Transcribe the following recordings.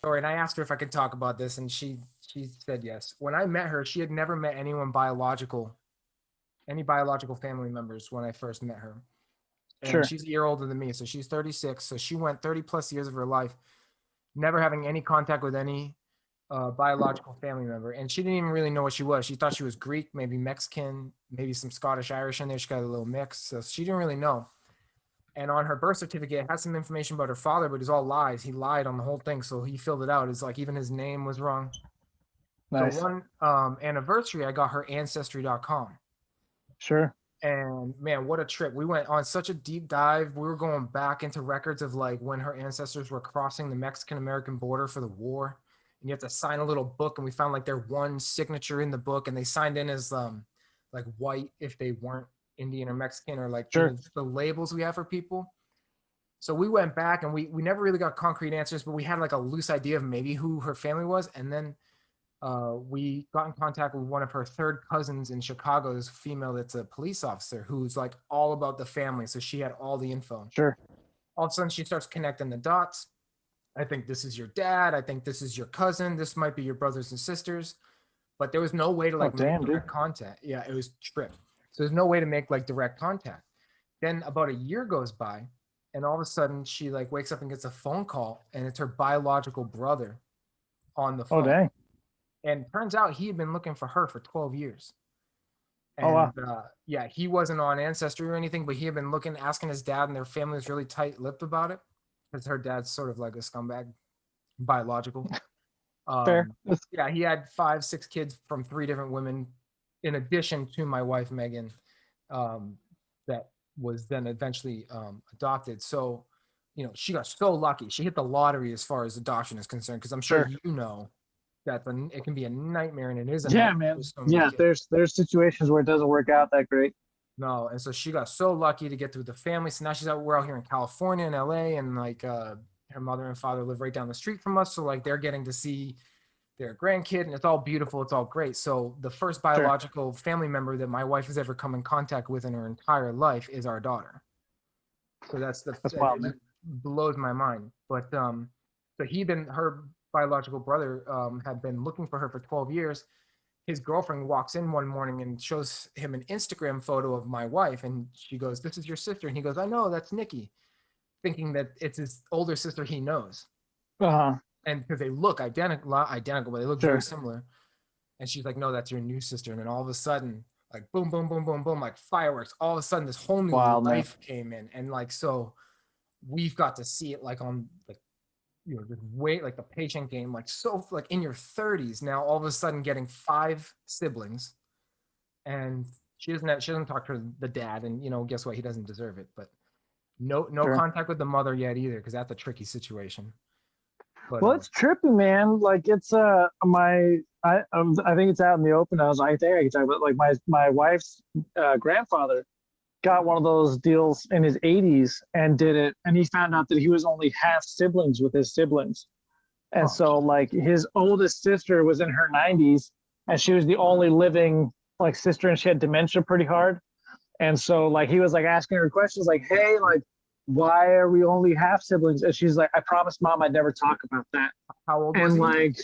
story, and I asked her if I could talk about this, and she said yes. When I met her, she had never met any biological family members when I first met her. And Sure. she's a year older than me, so she's 36. So she went 30 plus years of her life never having any contact with any biological family member, and she didn't even really know what she was. She thought she was Greek, maybe Mexican, maybe some Scottish Irish in there. She got a little mix, so she didn't really know. And on her birth certificate, it had some information about her father, but it's all lies. He lied on the whole thing, so he filled it out. It's like even his name was wrong. So Nice. one anniversary, I got her ancestry.com. Sure. And man, what a trip. We went on such a deep dive. We were going back into records of like when her ancestors were crossing the Mexican American border for the war. And you have to sign a little book. And we found like their one signature in the book, and they signed in as like white if they weren't Indian or Mexican, or like Sure. the labels we have for people. So we went back and we never really got concrete answers, but we had like a loose idea of maybe who her family was. And then we got in contact with one of her third cousins in Chicago, this female that's a police officer who's like all about the family. So she had all the info. Sure. All of a sudden, she starts connecting the dots. I think this is your dad. I think this is your cousin. This might be your brothers and sisters. But there was no way to Oh, like damn, make direct contact. Yeah, it was trip. So there's no way to make like direct contact. Then about a year goes by, and all of a sudden she like wakes up and gets a phone call, and it's her biological brother on the Oh, phone. dang. And turns out he had been looking for her for 12 years. Oh, And wow. yeah, he wasn't on Ancestry or anything, but he had been looking, asking his dad, and their family was really tight lipped about it because her dad's sort of like a scumbag, biological. Fair. Yeah, he had 5, 6 kids from 3 different women, in addition to my wife, Megan, that was then eventually adopted. So, you know, she got so lucky. She hit the lottery as far as adoption is concerned, because I'm sure Sure. you know that it can be a nightmare, and it is a Yeah, nightmare man. with so many Yeah, kids. there's situations where it doesn't work out that great. No, and so she got so lucky to get through the family. So now we're out here in California and LA, and like her mother and father live right down the street from us. So like they're getting to see their grandkid, and it's all beautiful. It's all great. So the first Sure. biological family member that my wife has ever come in contact with in her entire life is our daughter. So That's wild, man. it blows my mind. But so her biological brother had been looking for her for 12 years. His girlfriend walks in one morning and shows him an Instagram photo of my wife, and she goes, "This is your sister." And he goes, "I know, that's Nikki," thinking that it's his older sister he knows. Uh-huh. And because they look identical, but they look very Sure. similar. And she's like, "No, that's your new sister." And then all of a sudden, like boom, boom, boom, boom, boom, like fireworks. All of a sudden, this whole new Wild, man. life came in, and like so, we've got to see it like on like just wait like the patient game, like so like in your 30s now, all of a sudden getting 5 siblings, and she doesn't talk to the dad, and guess what? He doesn't deserve it, but no Sure. contact with the mother yet either, because that's a tricky situation. But Well, it's trippy, man. Like it's I think it's out in the open. I think I can talk about like my wife's grandfather got one of those deals in his 80s and did it, and he found out that he was only half siblings with his siblings. And oh, so like his oldest sister was in her 90s, and she was the only living like sister, and she had dementia pretty hard. And so like he was like asking her questions like, "Hey, like why are we only half siblings?" And she's like, "I promised mom I'd never talk about that." how old was And he? like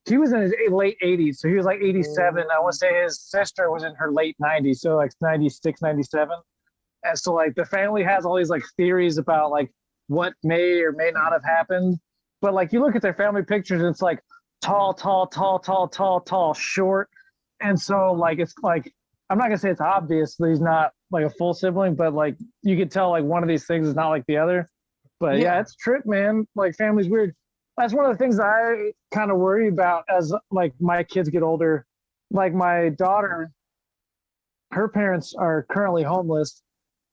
he was in his late 80s, so he was like 87. I Oh, want to say his sister was in her late 90s, so like 96, 97. And so like the family has all these like theories about like what may or may not have happened. But like you look at their family pictures, and it's like tall, tall, tall, tall, tall, tall, short. And so like it's like I'm not gonna say it's obvious that he's not like a full sibling, but like you could tell like one of these things is not like the other. But yeah, yeah. it's trip, man. Like family's weird. That's one of the things I kind of worry about as like my kids get older. Like my daughter, her parents are currently homeless.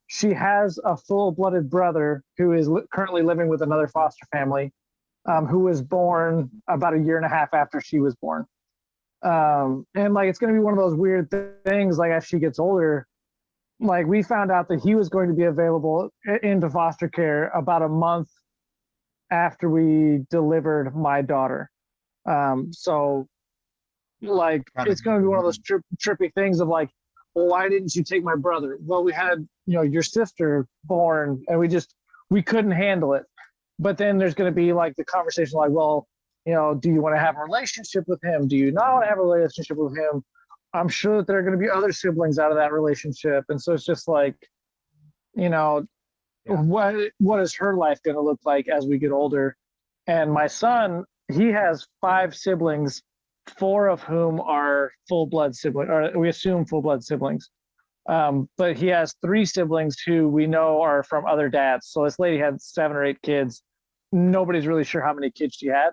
She has a full-blooded brother who is currently living with another foster family, who was born about a year and a half after she was born. And like it's going to be one of those weird things. Like as she gets older, like we found out that he was going to be available into foster care about a month after we delivered my daughter. So like it's going to be one of those trippy things of like, well, why didn't you take my brother? Well, we had your sister born, and we couldn't handle it. But then there's going to be like the conversation like, well, do you want to have a relationship with him? Do you not want to have a relationship with him? I'm sure that there are going to be other siblings out of that relationship. And so it's just like, Yeah. what is her life going to look like as we get older? And my son, he has 5 siblings, 4 of whom are full blood siblings, or we assume full blood siblings. But he has 3 siblings who we know are from other dads. So this lady had 7 or 8 kids. Nobody's really sure how many kids she had.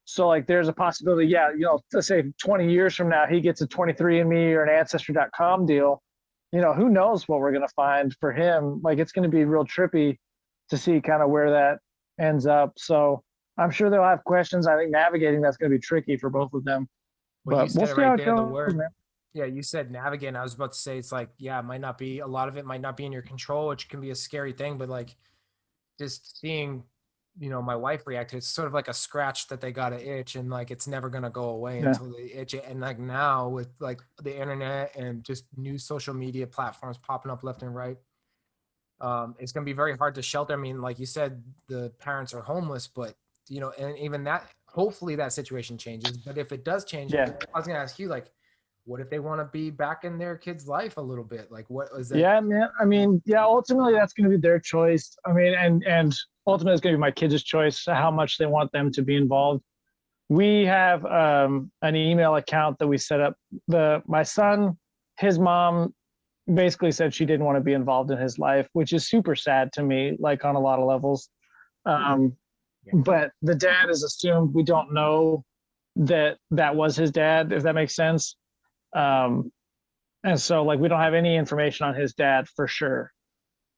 So like there's a possibility, yeah, let's say 20 years from now, he gets a 23andMe or an Ancestry.com deal. Who knows what we're going to find for him. Like it's going to be real trippy to see kind of where that ends up. So I'm sure they'll have questions. I think navigating that's going to be tricky for both of them. Well, you But we'll said it see how right it there, the goes, word. man. Yeah, you said navigate. I was about to say it's like, yeah, it might not be, a lot of it might not be in your control, which can be a scary thing, but like just seeing, my wife react to it, it's sort of like a scratch that they got to itch, and like it's never gonna go away Yeah. until they itch it. And like now with like the internet and just new social media platforms popping up left and right, it's gonna be very hard to shelter. I mean, like you said, the parents are homeless, but and even that, hopefully that situation changes. But if it does change, Yeah. I was gonna ask you, like, what if they want to be back in their kid's life a little bit? Like, what is that? Yeah, man. I mean, yeah, ultimately that's going to be their choice. I mean, and ultimately it's going to be my kids' choice how much they want them to be involved. We have an email account that we set up. My son, his mom basically said she didn't want to be involved in his life, which is super sad to me, like on a lot of levels. But the dad is assumed. We don't know that was his dad, if that makes sense. And so like we don't have any information on his dad for sure.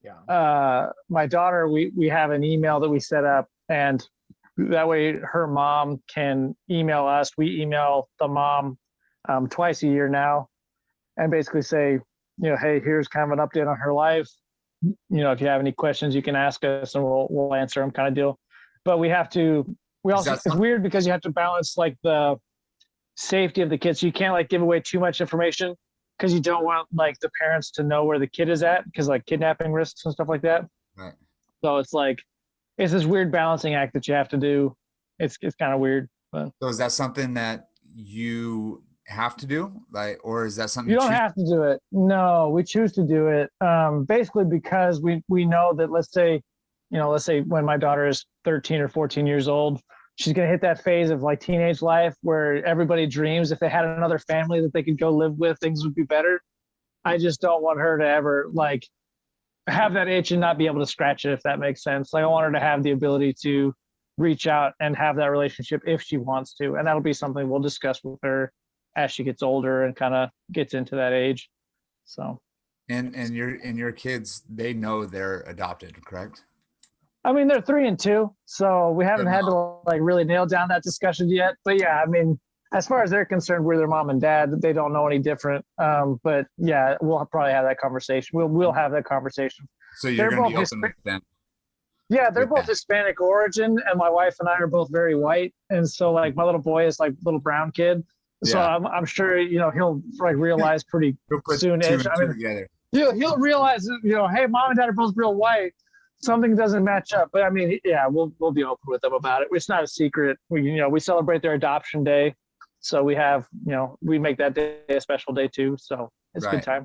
Yeah. My daughter, we have an email that we set up, and that way her mom can email us. We email the mom twice a year now, and basically say, hey, here's kind of an update on her life. If you have any questions, you can ask us and we'll answer them, kind of deal. But we also, it's weird because you have to balance like the safety of the kids. So you can't like give away too much information because you don't want like the parents to know where the kid is at, because like kidnapping risks and stuff like that. Right. So it's like, it's this weird balancing act that you have to do. It's kind of weird. But So is that something that you have to do? Like, or is that something you don't choose? have to do it. No, we choose to do it. Basically because we know that, let's say when my daughter is 13 or 14 years old, she's going to hit that phase of like teenage life where everybody dreams if they had another family that they could go live with, things would be better. I just don't want her to ever like have that itch and not be able to scratch it, if that makes sense. Like I want her to have the ability to reach out and have that relationship if she wants to. And that'll be something we'll discuss with her as she gets older and kind of gets into that age. So. And your kids, they know they're adopted, correct? I mean, they're 3 and 2, so we haven't had to like really nail down that discussion yet. But yeah, I mean, as far as they're concerned, we're their mom and dad. They don't know any different. But yeah, we'll probably have that conversation. We'll have that conversation. So you're going to be open with them. Yeah, they're both Hispanic origin, and my wife and I are both very white. And so like my little boy is like little brown kid. So Yeah. I'm sure he'll like realize pretty You'll put soon. 2 and 2 I mean, together. he'll realize hey, mom and dad are both real white. Something doesn't match up. But I mean, yeah, we'll be open with them about it. It's not a secret. We celebrate their adoption day, so we have we make that day a special day too. So it's a good time.